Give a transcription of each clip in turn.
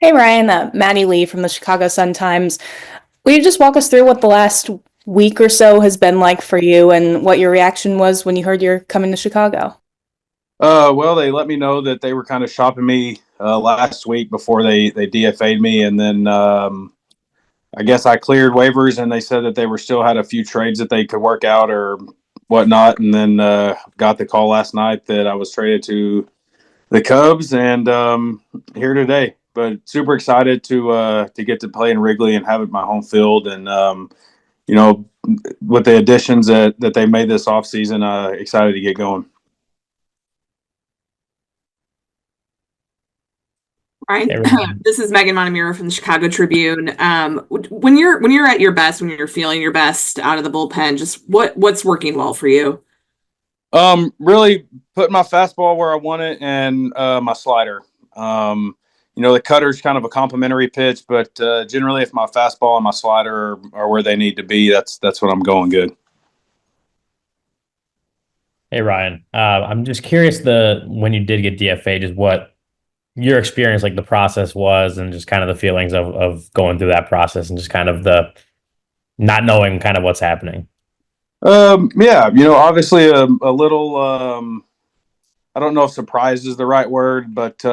Hey Ryan, Maddie Lee from the Chicago Sun-Times. Will you just walk us through what the last week or so has been like for you and what your reaction was when you heard you're coming to Chicago? Well, they let me know that they were kind of shopping me last week before they DFA'd me, and then I guess I cleared waivers, and they said that they were still had a few trades that they could work out or whatnot, and then got the call last night that I was traded to the Cubs, and here today. But super excited to get to play in Wrigley and have it my home field, and you know, with the additions that they made this offseason, excited to get going. Right. Hey, Ryan. This is Megan Montemuro from the Chicago Tribune. When you're at your best, when you're feeling your best out of the bullpen, just what's working well for you? Really putting my fastball where I want it and my slider. The cutter's kind of a complementary pitch, but generally, if my fastball and my slider are where they need to be, that's when I'm going good. Hey Ryan, I'm just curious when you did get DFA, just what your experience, like the process was, and just kind of the feelings of going through that process, and just kind of the not knowing kind of what's happening. Yeah, obviously a little. I don't know if surprise is the right word, but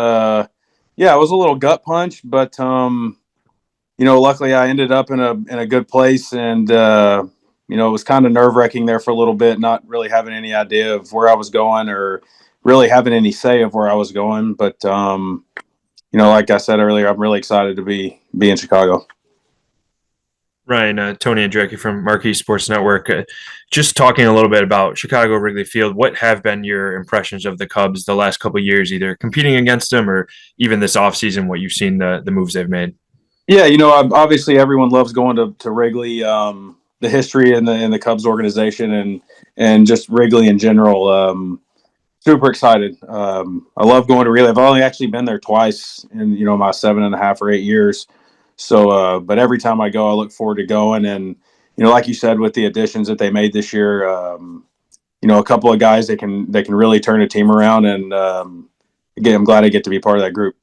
yeah, it was a little gut punch. But luckily I ended up in a good place, and it was kind of nerve wracking there for a little bit, not really having any idea of where I was going or really having any say of where I was going. But like I said earlier, I'm really excited to be in Chicago. Ryan, Tony Andrecki from Marquee Sports Network. Just talking a little bit about Chicago Wrigley Field, what have been your impressions of the Cubs the last couple of years, either competing against them or even this offseason, what you've seen the moves they've made? Yeah, obviously everyone loves going to Wrigley. The history in the Cubs organization and just Wrigley in general. Super excited. I love going to Wrigley. I've only actually been there twice in my 7.5 or 8 years. So, but every time I go, I look forward to going. And like you said, with the additions that they made this year, a couple of guys that can really turn a team around. And again, I'm glad I get to be part of that group.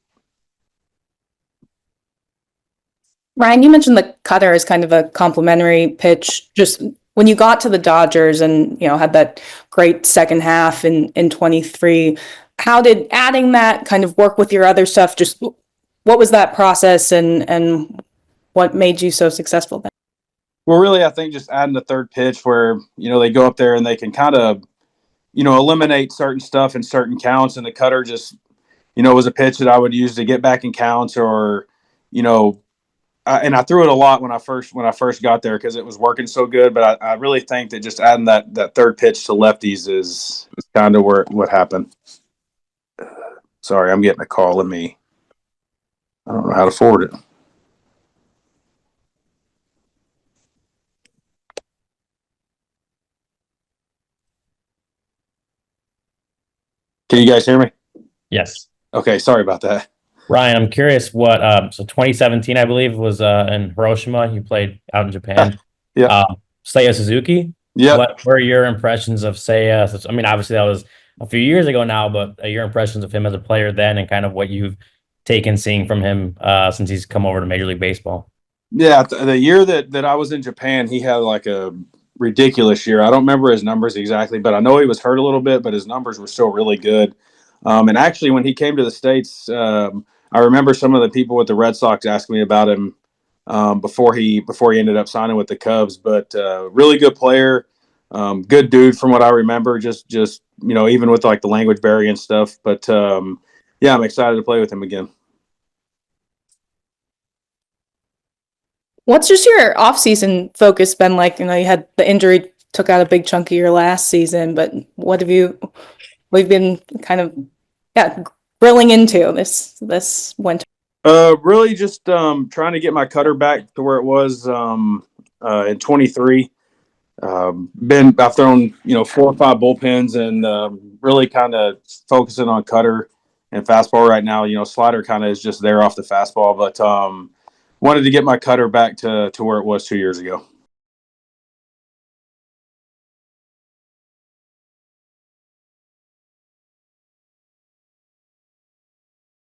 Ryan, you mentioned the cutter as kind of a complimentary pitch. Just when you got to the Dodgers and had that great second half in 23, how did adding that kind of work with your other stuff? Just what was that process and what made you so successful then? Well, really, I think just adding the third pitch where they go up there and they can kind of eliminate certain stuff in certain counts, and the cutter just was a pitch that I would use to get back in counts or and I threw it a lot when I first got there because it was working so good. But I really think that just adding that third pitch to lefties is kind of what happened. Sorry, I'm getting a call. I don't know how to forward it. Can you guys hear me? Yes. Okay, sorry about that. Ryan, I'm curious what so 2017, I believe, was in Hiroshima. You played out in Japan. Yeah. Seiya Suzuki. Yeah. What were your impressions of Seiya? I mean, obviously that was a few years ago now, but your impressions of him as a player then, and kind of what you've taken seeing from him since he's come over to Major League Baseball. Yeah, the year that I was in Japan, he had like a ridiculous year. I don't remember his numbers exactly, but I know he was hurt a little bit, but his numbers were still really good. And actually, when he came to the States, I remember some of the people with the Red Sox asking me about him before he ended up signing with the Cubs. But really good player, good dude from what I remember. Just even with like the language barrier and stuff. But yeah, I'm excited to play with him again. What's just your off-season focus been like? You had the injury took out a big chunk of your last season, but we've been kind of grilling into this winter? Really just trying to get my cutter back to where it was in 23. I've thrown 4 or 5 bullpens and really kind of focusing on cutter and fastball right now. Slider kind of is just there off the fastball, but wanted to get my cutter back to where it was 2 years ago.